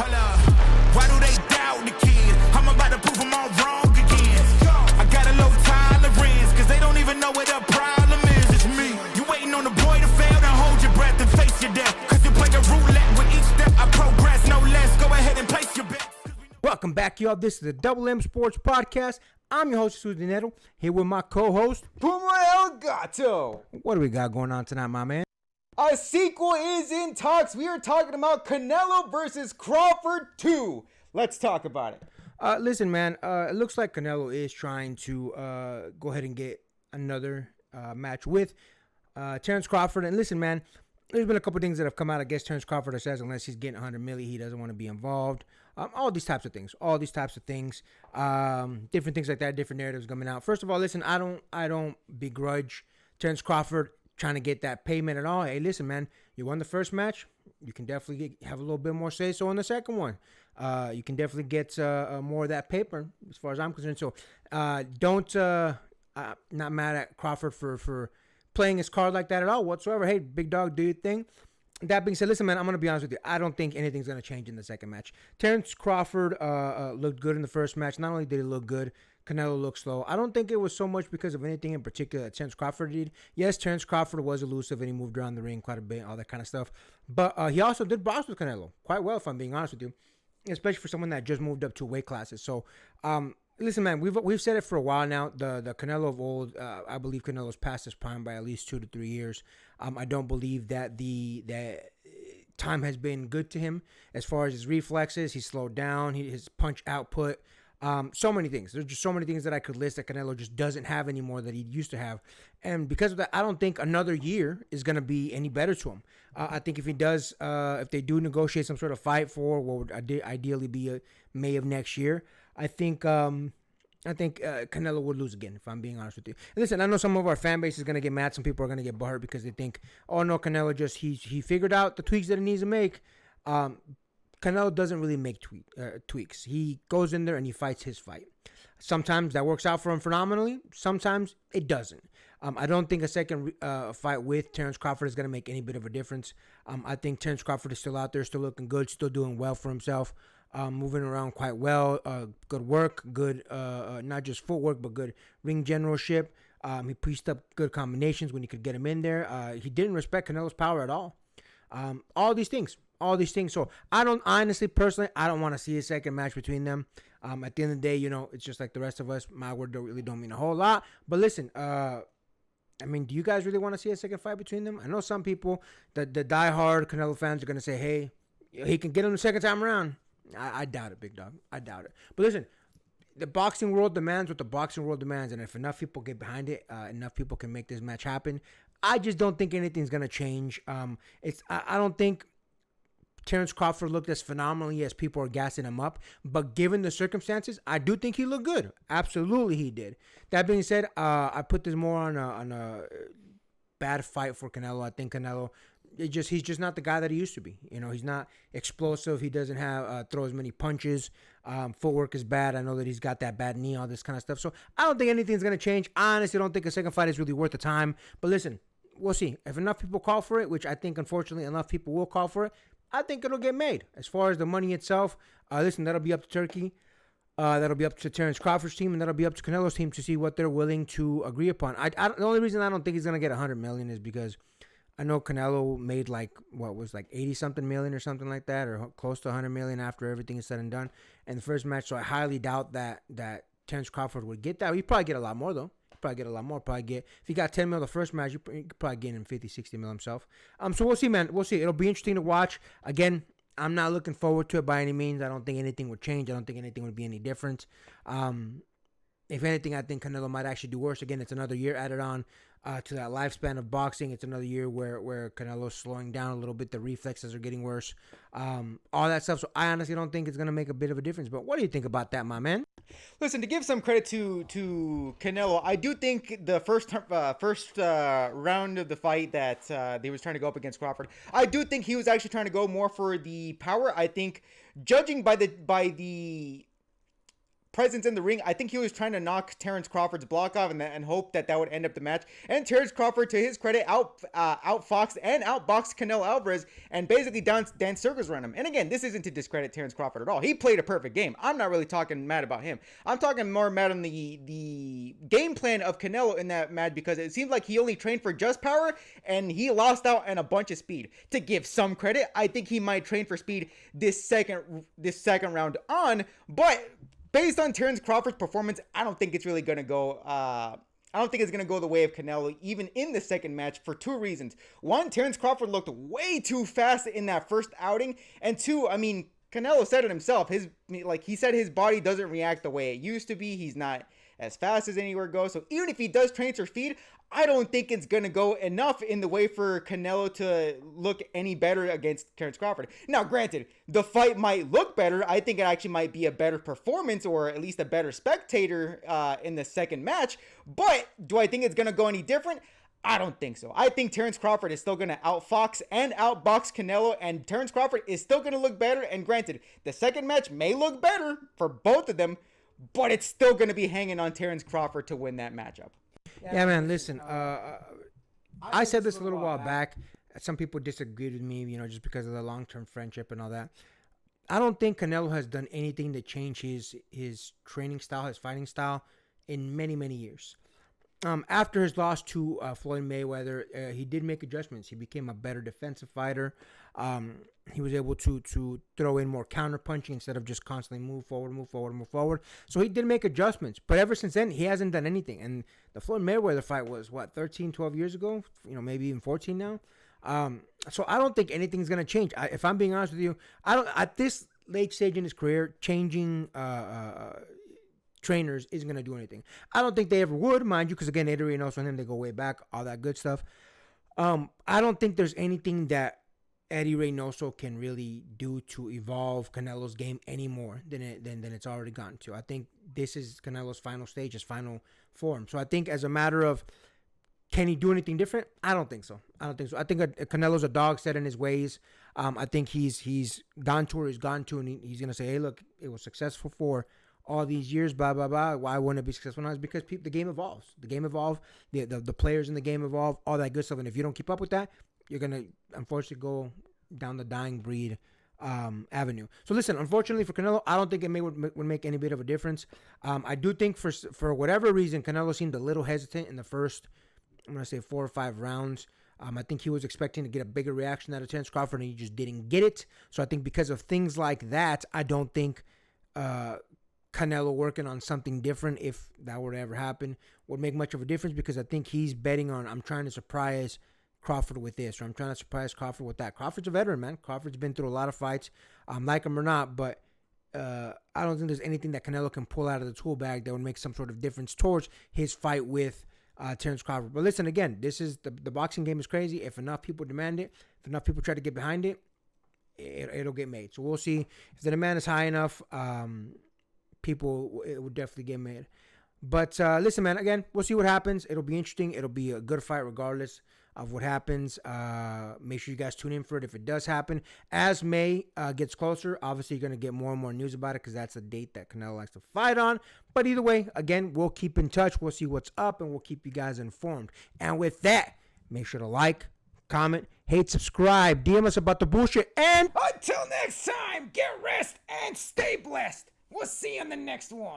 Hold up. Why do they doubt the kid? I'm about to prove them all wrong again. I got a low tolerance, cause they don't even know what the problem is. It's me. You waiting on the boy to fail, then hold your breath and face your death. Cause you play a roulette with each step. I progress, no less. Go ahead and place your bet. Welcome back, y'all. This is the Double M Sports Podcast. I'm your host, Susan Neto, here with my co-host, Puma El Gato. What do we got going on tonight, my man? A sequel is in talks. We are talking about Canelo versus Crawford 2. Let's talk about it. Listen, man, it looks like Canelo is trying to go ahead and get another match with Terence Crawford. And listen, man, there's been a couple things that have come out against Terence Crawford that says unless he's getting 100 million, he doesn't want to be involved. All these types of things. Different things like that, different narratives coming out. First of all, listen, I don't begrudge Terence Crawford trying to get that payment at all. Hey, listen, man, you won the first match. You can definitely have a little bit more say-so in the second one. You can definitely get more of that paper as far as I'm concerned. So not mad at Crawford for playing his card like that at all whatsoever. Hey, big dog, do your thing. That being said, listen, man, I'm going to be honest with you. I don't think anything's going to change in the second match. Terence Crawford looked good in the first match. Not only did he look good, Canelo looked slow. I don't think it was so much because of anything in particular that Terence Crawford did. Yes, Terence Crawford was elusive and he moved around the ring quite a bit, all that kind of stuff. But he also did box with Canelo quite well, if I'm being honest with you, especially for someone that just moved up 2 weight classes. So, listen, man, we've said it for a while now. The Canelo of old, I believe Canelo's past his prime by at least 2 to 3 years. I don't believe that that time has been good to him as far as his reflexes. He's slowed down. His punch output. So many things. There's just so many things that I could list that Canelo just doesn't have anymore that he used to have. And because of that, I don't think another year is going to be any better to him. I think if he does, if they do negotiate some sort of fight for what would ideally be May of next year, I think Canelo would lose again, if I'm being honest with you. And listen, I know some of our fan base is going to get mad. Some people are going to get butthurt because they think, oh, no, Canelo he figured out the tweaks that he needs to make. Canelo doesn't really make tweaks. He goes in there and he fights his fight. Sometimes that works out for him phenomenally. Sometimes it doesn't. I don't think a second fight with Terence Crawford is going to make any bit of a difference. I think Terence Crawford is still out there, still looking good, still doing well for himself. Moving around quite well, good work, good, not just footwork, but good ring generalship. He pieced up good combinations when he could get him in there. He didn't respect Canelo's power at all. All these things. So I don't personally, I don't want to see a second match between them. At the end of the day, it's just like the rest of us. My word really don't mean a whole lot. But listen, do you guys really want to see a second fight between them? I know some people, the diehard Canelo fans are going to say, hey, he can get him the second time around. I doubt it, big dog. I doubt it. But listen, the boxing world demands what the boxing world demands, and if enough people get behind it, enough people can make this match happen. I just don't think anything's gonna change. I don't think Terence Crawford looked as phenomenally as people are gassing him up, but given the circumstances, I do think he looked good. Absolutely, he did. That being said, I put this more on a bad fight for Canelo. I think Canelo. He's just not the guy that he used to be. He's not explosive. He doesn't have throw as many punches. Footwork is bad. I know that he's got that bad knee, all this kind of stuff. So I don't think anything's going to change. I honestly don't think a second fight is really worth the time. But listen, we'll see. If enough people call for it, which I think, unfortunately, enough people will call for it, I think it'll get made. As far as the money itself, listen, that'll be up to Turkey. That'll be up to Terence Crawford's team, and that'll be up to Canelo's team to see what they're willing to agree upon. The only reason I don't think he's going to get $100 million is because I know Canelo made 80-something million or something like that, or close to $100 million after everything is said and done in the first match. So I highly doubt that Terence Crawford would get that. He'd probably get a lot more, though. If he got $10 million the first match, you could probably get him $50-60 million himself. So we'll see, man. We'll see. It'll be interesting to watch. Again, I'm not looking forward to it by any means. I don't think anything would change. I don't think anything would be any different. If anything, I think Canelo might actually do worse. Again, it's another year added on to that lifespan of boxing. It's another year where Canelo's slowing down a little bit. The reflexes are getting worse. All that stuff. So I honestly don't think it's going to make a bit of a difference. But what do you think about that, my man? Listen, to give some credit to Canelo, I do think the first round of the fight that he was trying to go up against Crawford, I do think he was actually trying to go more for the power. I think, judging by the presence in the ring. I think he was trying to knock Terence Crawford's block off and hope that would end up the match. And Terence Crawford, to his credit, outfoxed and outboxed Canelo Alvarez and basically danced circles around him. And again, this isn't to discredit Terence Crawford at all. He played a perfect game. I'm not really talking mad about him. I'm talking more mad on the game plan of Canelo in that match, because it seemed like he only trained for just power and he lost out on a bunch of speed. To give some credit, I think he might train for speed this second round on, but based on Terence Crawford's performance, I don't think it's really going to go. I don't think it's going to go the way of Canelo, even in the second match, for two reasons. One, Terence Crawford looked way too fast in that first outing. And two, I mean, Canelo said it himself. He said his body doesn't react the way it used to be. He's not as fast as anywhere goes. So even if he does train for speed, I don't think it's going to go enough in the way for Canelo to look any better against Terence Crawford. Now, granted, the fight might look better. I think it actually might be a better performance, or at least a better spectator in the second match. But do I think it's going to go any different? I don't think so. I think Terence Crawford is still going to outfox and outbox Canelo, and Terence Crawford is still going to look better. And granted, the second match may look better for both of them, but it's still going to be hanging on Terence Crawford to win that matchup. Yeah, man, listen, I said this a little while back. Some people disagreed with me, just because of the long-term friendship and all that. I don't think Canelo has done anything to change his training style, his fighting style in many, many years. After his loss to Floyd Mayweather, he did make adjustments. He became a better defensive fighter. He was able to throw in more counter punching instead of just constantly move forward. So he did make adjustments. But ever since then, he hasn't done anything. And the Floyd Mayweather fight was, 13, 12 years ago? Maybe even 14 now. So I don't think anything's going to change. If I'm being honest with you, at this late stage in his career, changing trainers isn't going to do anything. I don't think they ever would, mind you, because again, Eddie Reynoso and him, they go way back, all that good stuff. I don't think there's anything that Eddie Reynoso can really do to evolve Canelo's game any more than it's already gotten to. I think this is Canelo's final stage, his final form. So I think as a matter of, can he do anything different? I don't think so. I think Canelo's a dog set in his ways. I think he's gone to where he's gone to, and he's going to say, hey, look, it was successful for all these years, blah, blah, blah. Why wouldn't it be successful now? It's because the game evolves. The game evolves. The players in the game evolve, all that good stuff. And if you don't keep up with that, you're going to, unfortunately, go down the dying breed avenue. So listen, unfortunately for Canelo, I don't think it would make any bit of a difference. I do think for whatever reason, Canelo seemed a little hesitant in the first, I'm going to say 4 or 5 rounds. I think he was expecting to get a bigger reaction out of Terence Crawford, and he just didn't get it. So I think because of things like that, I don't think Canelo working on something different, if that were to ever happen, would make much of a difference, because I think he's betting on, I'm trying to surprise Crawford with this, or I'm trying to surprise Crawford with that. Crawford's a veteran, man. Crawford's been through a lot of fights, like him or not, but I don't think there's anything that Canelo can pull out of the tool bag that would make some sort of difference towards his fight with Terence Crawford. But listen, again, this is the boxing game is crazy. If enough people demand it, if enough people try to get behind it, it'll get made. So we'll see if the demand is high enough. It would definitely get made. But listen, man, again, we'll see what happens. It'll be interesting. It'll be a good fight regardless of what happens. Make sure you guys tune in for it if it does happen. As May gets closer, obviously you're going to get more and more news about it, because that's a date that Canelo likes to fight on. But either way, again, we'll keep in touch. We'll see what's up, and we'll keep you guys informed. And with that, make sure to like, comment, hate, subscribe, DM us about the bullshit, and Until next time, get rest and stay blessed. We'll see you on the next one.